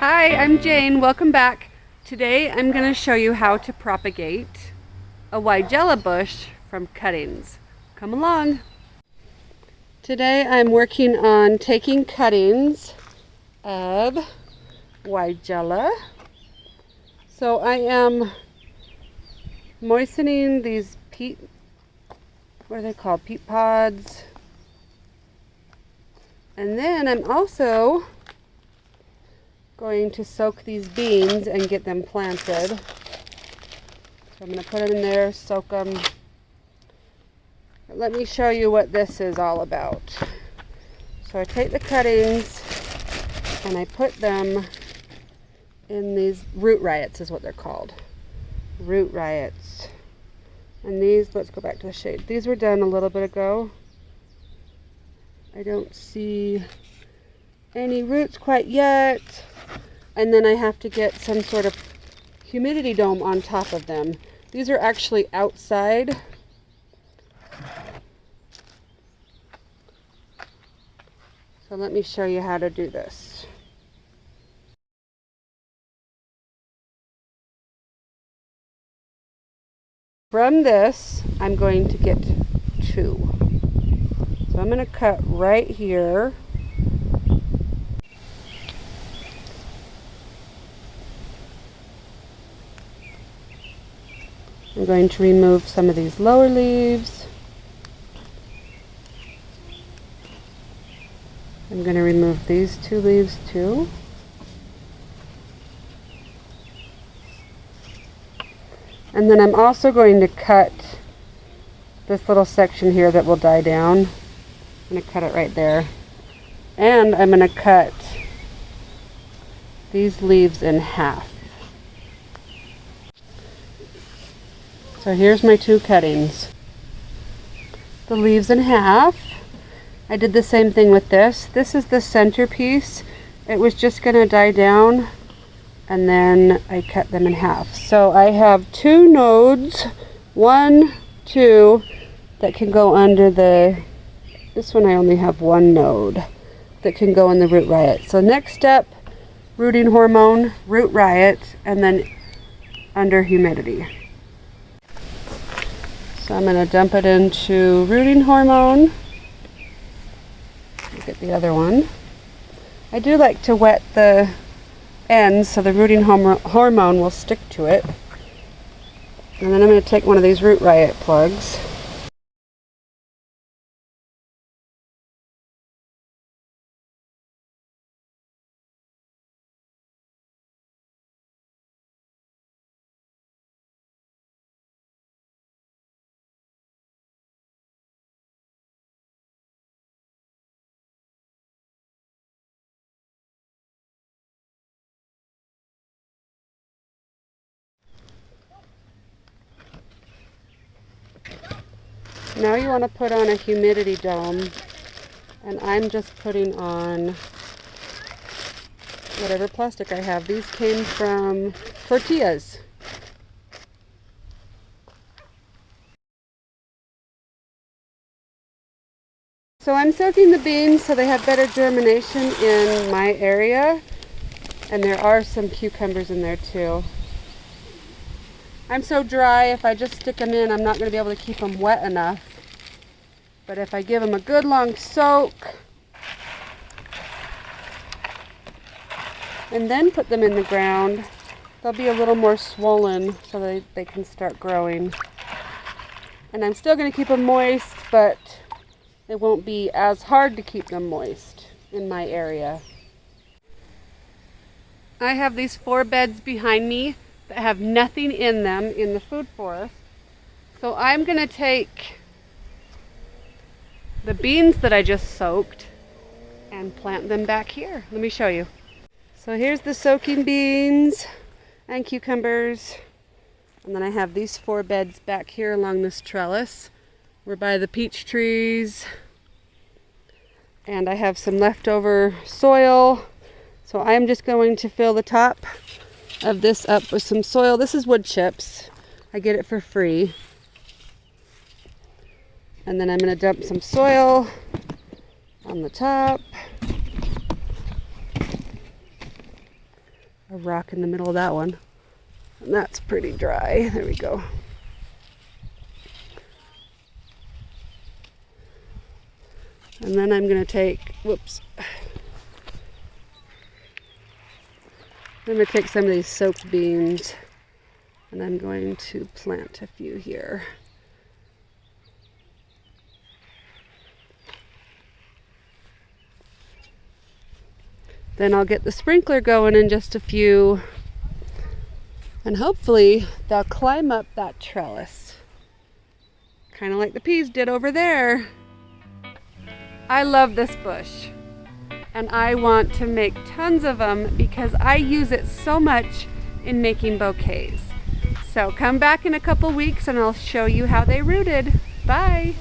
Hi, I'm Jane. Welcome back. Today I'm going to show you how to propagate a weigela bush from cuttings. Come along. Today I'm working on taking cuttings of weigela. So I am moistening these peat, what are they called? Peat pods. And then I'm also going to soak these beans and get them planted. So I'm going to put them in there, soak them. Let me show you what this is all about. So I take the cuttings and I put them in these root riots is what they're called. Root riots. And these, let's go back to the shade. These were done a little bit ago. I don't see any roots quite yet. And then I have to get some sort of humidity dome on top of them. These are actually outside. So let me show you how to do this. From this, I'm going to get two. So I'm going to cut right here. I'm going to remove some of these lower leaves. I'm going to remove these two leaves too. And then I'm also going to cut this little section here that will die down. I'm going to cut it right there. And I'm going to cut these leaves in half. So here's my two cuttings. The leaves in half. I did the same thing with this. This is the centerpiece. It was just going to die down and then I cut them in half. So I have two nodes, 1, 2, that can go under the, this one I only have one node that can go in the root riot. So next step, rooting hormone, root riot, and then under humidity. So I'm going to dump it into rooting hormone. Get the other one. I do like to wet the ends so the rooting hormone will stick to it. And then I'm going to take one of these root riot plugs. Now you want to put on a humidity dome, and I'm just putting on whatever plastic I have. These came from tortillas. So I'm soaking the beans so they have better germination in my area, and there are some cucumbers in there too. I'm so dry, if I just stick them in, I'm not going to be able to keep them wet enough. But if I give them a good long soak, and then put them in the ground, they'll be a little more swollen so they can start growing. And I'm still going to keep them moist, but it won't be as hard to keep them moist in my area. I have these 4 beds behind me that have nothing in them in the food forest. So I'm going to take the beans that I just soaked and plant them back here. Let me show you. So here's the soaking beans and cucumbers. And then I have these 4 beds back here along this trellis. We're by the peach trees. And I have some leftover soil. So I'm just going to fill the top of this up with some soil. This is wood chips. I get it for free. And then I'm going to dump some soil on the top. a rock in the middle of that one. And that's pretty dry. There we go. And then I'm going to take, whoops. I'm going to take some of these soaked beans and I'm going to plant a few here. Then I'll get the sprinkler going in just a few, and hopefully they'll climb up that trellis, kind of like the peas did over there. I love this bush, and I want to make tons of them because I use it so much in making bouquets. So come back in a couple weeks and I'll show you how they rooted. Bye!